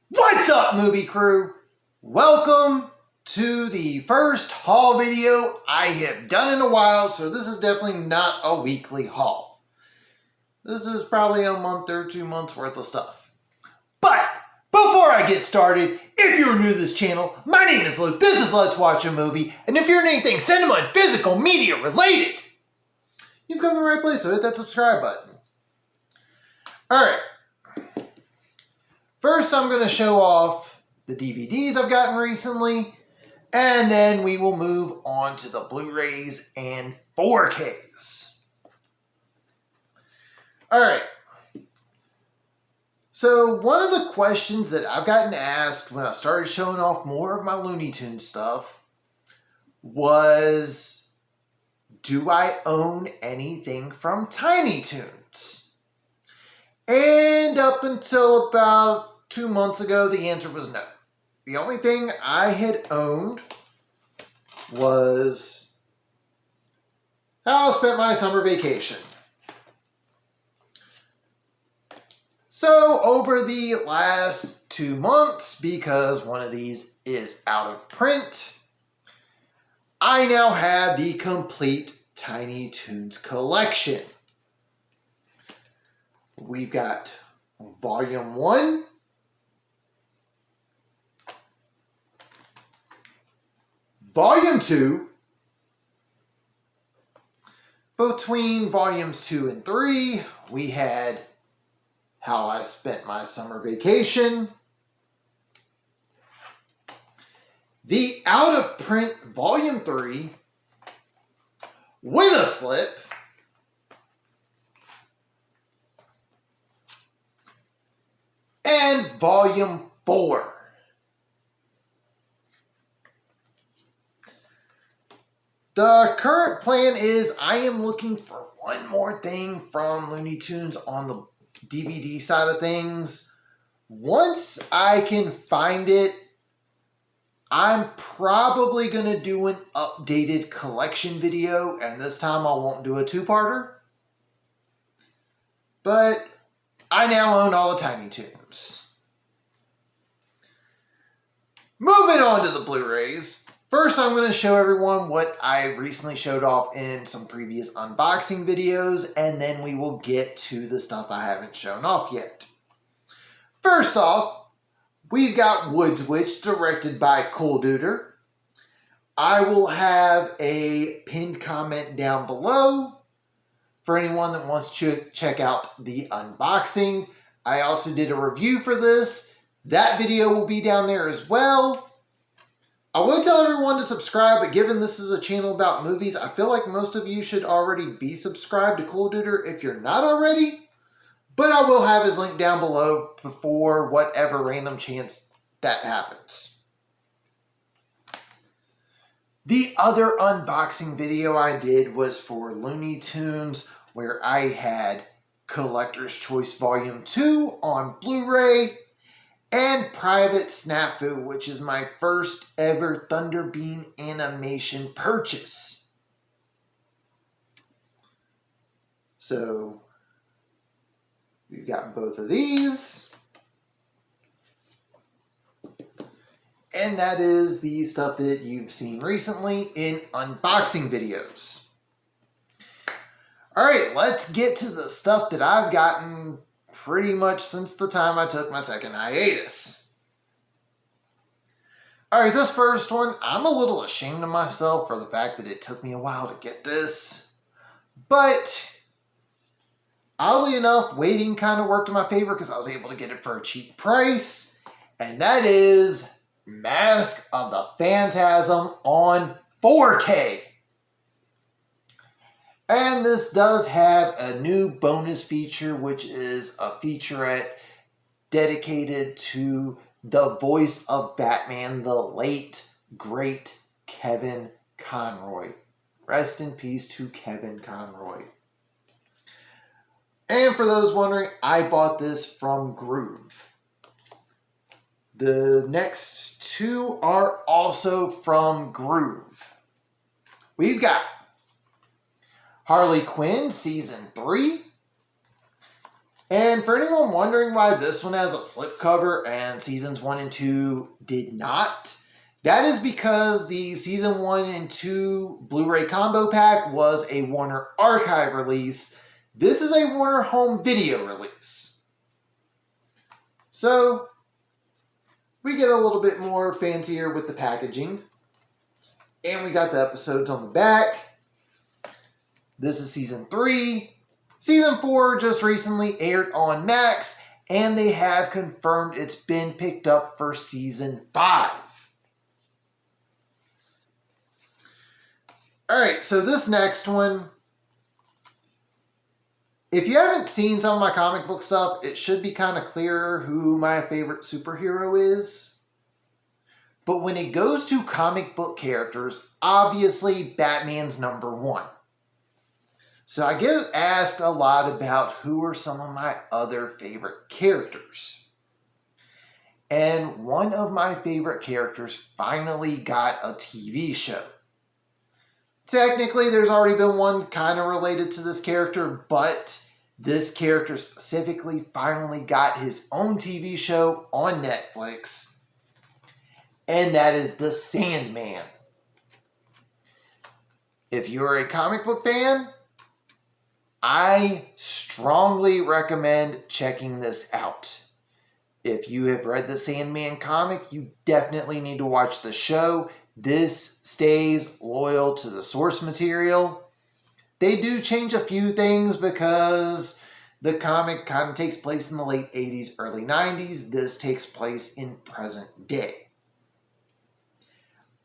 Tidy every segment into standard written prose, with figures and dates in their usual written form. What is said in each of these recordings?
What's up, movie crew? Welcome to the first haul video I have done in a while, so this is definitely not a weekly haul. This is probably a month or 2 months worth of stuff. But before I get started, if you're new to this channel, my name is Luke, this is Let's Watch a Movie, and if you're anything cinema and physical media related, you've come to the right place, so hit that subscribe button. Alright. First, I'm going to show off the DVDs I've gotten recently, and then we will move on to the Blu-rays and 4Ks. Alright, so one of the questions that I've gotten asked when I started showing off more of my Looney Tunes stuff was, do I own anything from Tiny Toons? And up until about 2 months ago, the answer was no. The only thing I had owned was how I spent my summer vacation. So over the last 2 months, because one of these is out of print, I now have the complete Tiny Toons collection. We've got Volume 1, Volume 2, between Volumes 2 and 3, we had How I Spent My Summer Vacation, the out-of-print Volume 3, with a slip, and Volume 4. The current plan is I am looking for one more thing from Looney Tunes on the DVD side of things. Once I can find it, I'm probably going to do an updated collection video, and this time I won't do a two-parter. But I now own all the Tiny Toons. Moving on to the Blu-rays. First, I'm going to show everyone what I recently showed off in some previous unboxing videos, and then we will get to the stuff I haven't shown off yet. First off, we've got Wood's Witch, directed by Cool Duder. I will have a pinned comment down below for anyone that wants to check out the unboxing. I also did a review for this. That video will be down there as well. I would tell everyone to subscribe, but given this is a channel about movies, I feel like most of you should already be subscribed to Cool Duder if you're not already. But I will have his link down below before whatever random chance that happens. The other unboxing video I did was for Looney Tunes, where I had Collector's Choice Volume 2 on Blu-ray, and Private Snafu, which is my first ever Thunderbeam animation purchase. So, we've got both of these. And that is the stuff that you've seen recently in unboxing videos. Alright, let's get to the stuff that I've gotten pretty much since the time I took my second hiatus. Alright, this first one, I'm a little ashamed of myself for the fact that it took me a while to get this. But, oddly enough, waiting kind of worked in my favor because I was able to get it for a cheap price. And that is Mask of the Phantasm on 4K. And this does have a new bonus feature, which is a featurette dedicated to the voice of Batman, the late, great Kevin Conroy. Rest in peace to Kevin Conroy. And for those wondering, I bought this from Groove. The next two are also from Groove. We've got Harley Quinn Season 3, And for anyone wondering why this one has a slipcover and seasons 1 and 2 did not, that is because the season 1 and 2 Blu-ray combo pack was a Warner Archive release. This is a Warner Home Video release. So we get a little bit more fancier with the packaging. And we got the episodes on the back. This is season 3. Season 4 just recently aired on Max, and they have confirmed it's been picked up for season 5. Alright, so this next one, if you haven't seen some of my comic book stuff, it should be kind of clear who my favorite superhero is. But when it goes to comic book characters, obviously Batman's number 1. So I get asked a lot about who are some of my other favorite characters. And one of my favorite characters finally got a TV show. Technically, there's already been one kind of related to this character, but this character specifically finally got his own TV show on Netflix. And that is the Sandman. If you're a comic book fan, I strongly recommend checking this out. If you have read the Sandman comic, you definitely need to watch the show. This stays loyal to the source material. They do change a few things because the comic kind of takes place in the late 80s, early 90s. This takes place in present day.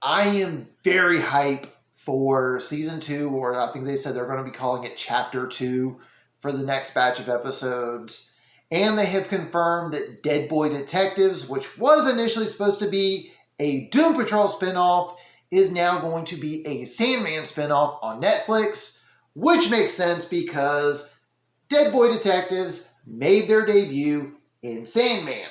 I am very hyped for season 2, or I think they said they're going to be calling it chapter 2 for the next batch of episodes. And they have confirmed that Dead Boy Detectives, which was initially supposed to be a Doom Patrol spinoff, is now going to be a Sandman spinoff on Netflix, which makes sense because Dead Boy Detectives made their debut in Sandman.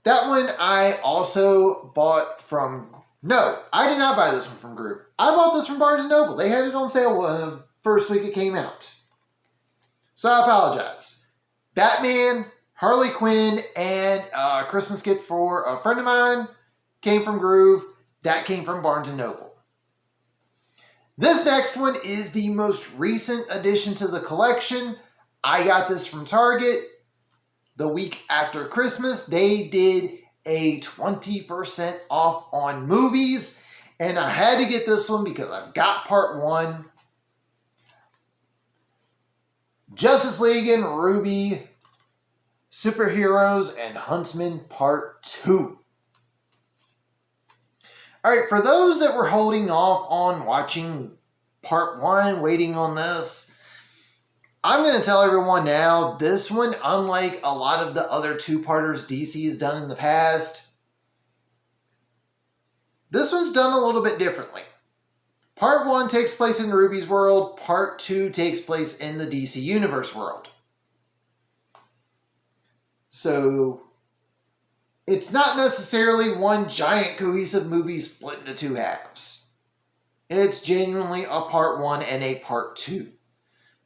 That one I also bought from... No, I did not buy this one from Groove. I bought this from Barnes & Noble. They had it on sale first week it came out. So I apologize. Batman, Harley Quinn, and a Christmas gift for a friend of mine came from Groove. That came from Barnes & Noble. This next one is the most recent addition to the collection. I got this from Target. The week after Christmas, they did a 20% off on movies. And I had to get this one because I've got part 1. Justice League and Ruby, Superheroes and Huntsman Part 2. Alright, for those that were holding off on watching Part 1, waiting on this, I'm going to tell everyone now, this one, unlike a lot of the other 2-parters DC has done in the past, this one's done a little bit differently. Part 1 takes place in Ruby's world, Part 2 takes place in the DC Universe world. So, it's not necessarily one giant cohesive movie split into 2 halves. It's genuinely a Part 1 and a Part 2.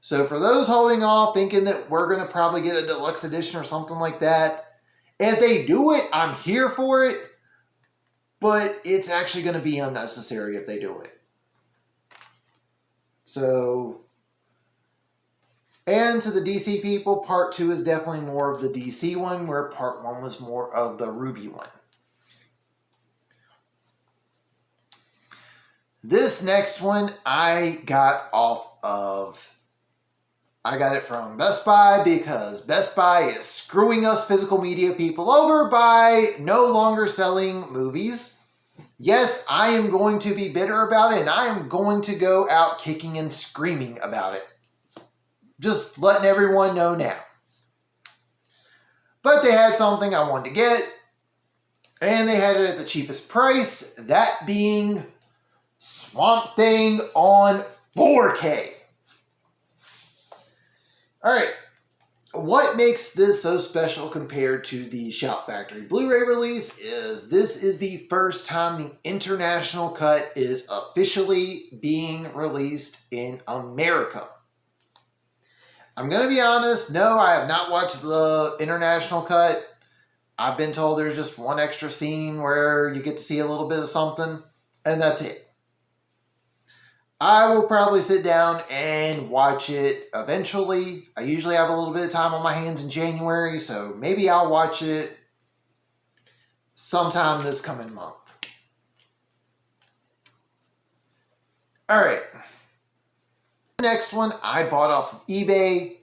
So for those holding off, thinking that we're going to probably get a deluxe edition or something like that, if they do it, I'm here for it. But it's actually going to be unnecessary if they do it. So, and to the DC people, Part 2 is definitely more of the DC one, where Part 1 was more of the Ruby one. This next one I got it from Best Buy because Best Buy is screwing us physical media people over by no longer selling movies. Yes, I am going to be bitter about it, and I am going to go out kicking and screaming about it. Just letting everyone know now. But they had something I wanted to get, and they had it at the cheapest price, that being Swamp Thing on 4K. Alright, What makes this so special compared to the Shout Factory Blu-ray release is this is the first time the international cut is officially being released in America. I'm going to be honest, no, I have not watched the international cut. I've been told there's just one extra scene where you get to see a little bit of something, and that's it. I will probably sit down and watch it eventually. I usually have a little bit of time on my hands in January, so maybe I'll watch it sometime this coming month. All right. Next one I bought off of eBay.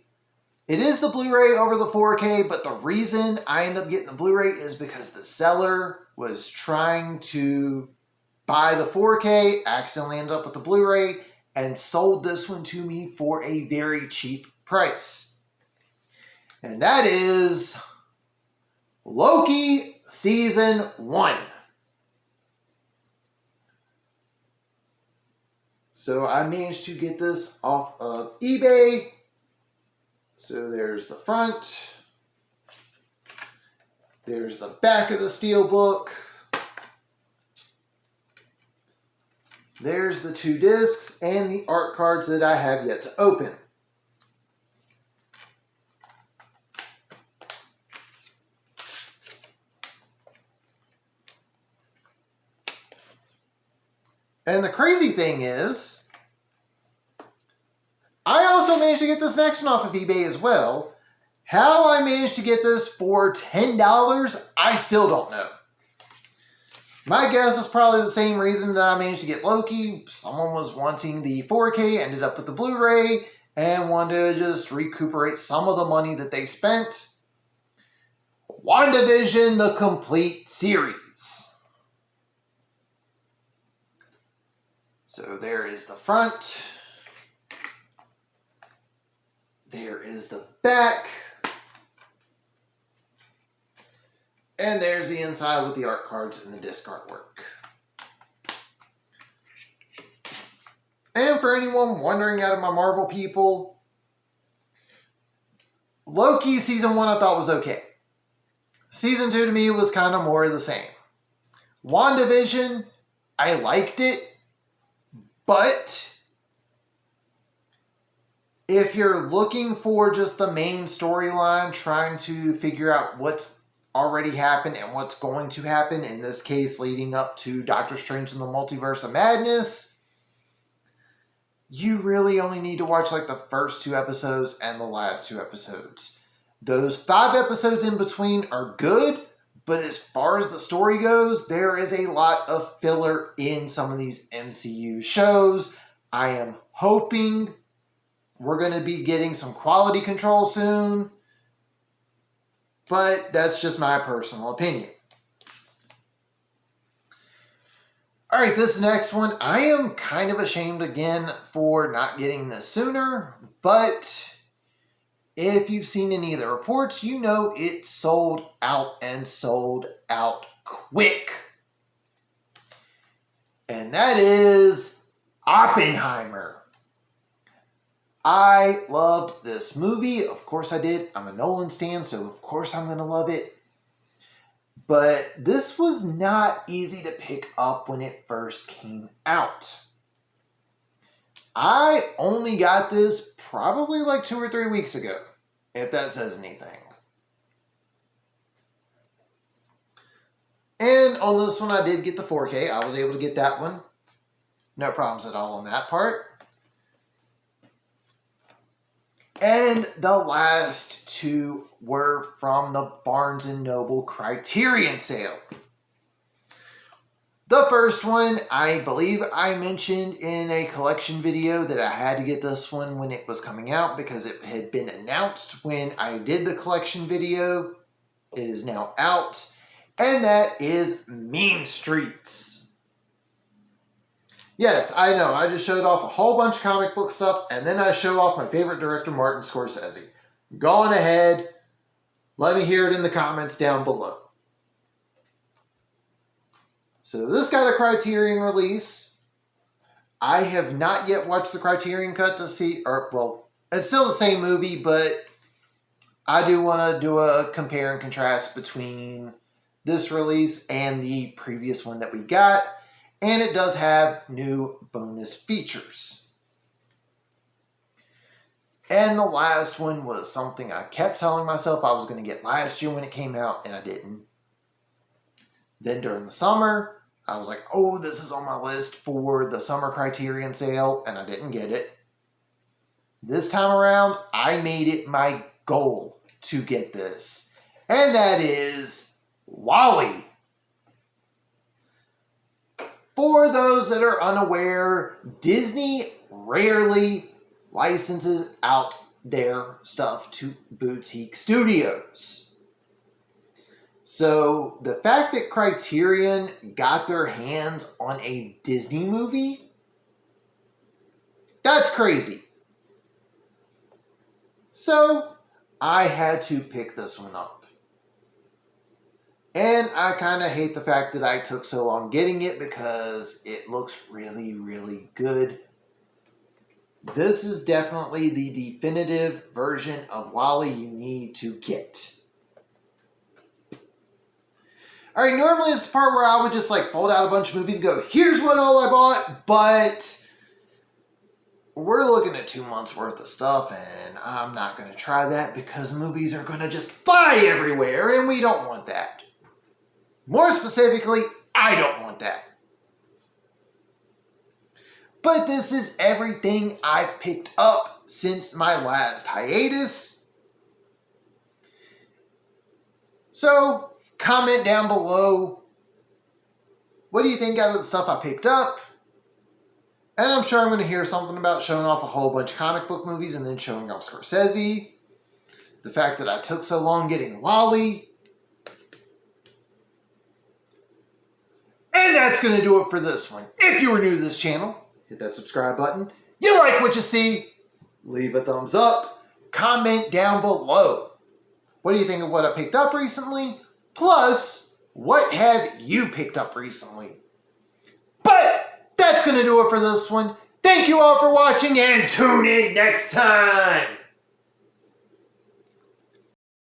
It is the Blu-ray over the 4K, but the reason I ended up getting the Blu-ray is because the seller was trying to buy the 4K, accidentally ended up with the Blu-ray, and sold this one to me for a very cheap price. And that is Loki Season 1. So I managed to get this off of eBay. So there's the front. There's the back of the steelbook. There's the 2 discs and the art cards that I have yet to open. And the crazy thing is, I also managed to get this next one off of eBay as well. How I managed to get this for $10, I still don't know. My guess is probably the same reason that I managed to get Loki. Someone was wanting the 4K, ended up with the Blu-ray, and wanted to just recuperate some of the money that they spent. WandaVision, the complete series. So there is the front. There is the back. And there's the inside with the art cards and the disc artwork. And for anyone wondering out of my Marvel people, Loki Season 1 I thought was okay. Season 2 to me was kind of more of the same. WandaVision, I liked it, but if you're looking for just the main storyline, trying to figure out what's already happened and what's going to happen, in this case leading up to Doctor Strange in the Multiverse of Madness, you really only need to watch like the first 2 episodes and the last 2 episodes. Those 5 episodes in between are good, but as far as the story goes, there is a lot of filler in some of these MCU shows. I am hoping we're going to be getting some quality control soon, but that's just my personal opinion. All right, this next one, I am kind of ashamed again for not getting this sooner, but if you've seen any of the reports, you know it sold out and sold out quick. And that is Oppenheimer. I loved this movie. Of course I did. I'm a Nolan stan, so of course I'm going to love it. But this was not easy to pick up when it first came out. I only got this probably like 2 or 3 weeks ago, if that says anything. And on this one I did get the 4K. I was able to get that one. No problems at all on that part. And the last 2 were from the Barnes & Noble Criterion sale. The first one, I believe I mentioned in a collection video that I had to get this one when it was coming out because it had been announced when I did the collection video. It is now out, and that is Mean Streets. Yes, I know, I just showed off a whole bunch of comic book stuff, and then I showed off my favorite director, Martin Scorsese. Go on ahead, let me hear it in the comments down below. So this got a Criterion release. I have not yet watched the Criterion cut to see, or well, it's still the same movie, but I do want to do a compare and contrast between this release and the previous one that we got, and it does have new bonus features. And the last one was something I kept telling myself I was going to get last year when it came out, and I didn't. Then during the summer, I was like, oh, this is on my list for the summer Criterion sale, and I didn't get it. This time around, I made it my goal to get this, and that is WALL-E. For those that are unaware, Disney rarely licenses out their stuff to boutique studios. So the fact that Criterion got their hands on a Disney movie, that's crazy. So I had to pick this one up. And I kind of hate the fact that I took so long getting it because it looks really, really good. This is definitely the definitive version of WALL-E you need to get. Alright, normally it's the part where I would just like fold out a bunch of movies and go, here's what all I bought, but we're looking at 2 months worth of stuff and I'm not going to try that because movies are going to just fly everywhere and we don't want that. More specifically, I don't want that. But this is everything I've picked up since my last hiatus. So, comment down below, what do you think out of the stuff I picked up? And I'm sure I'm going to hear something about showing off a whole bunch of comic book movies and then showing off Scorsese. The fact that I took so long getting WALL-E. And that's going to do it for this one. If you are new to this channel, hit that subscribe button. You like what you see, leave a thumbs up. Comment down below. What do you think of what I picked up recently? Plus, what have you picked up recently? But that's going to do it for this one. Thank you all for watching and tune in next time.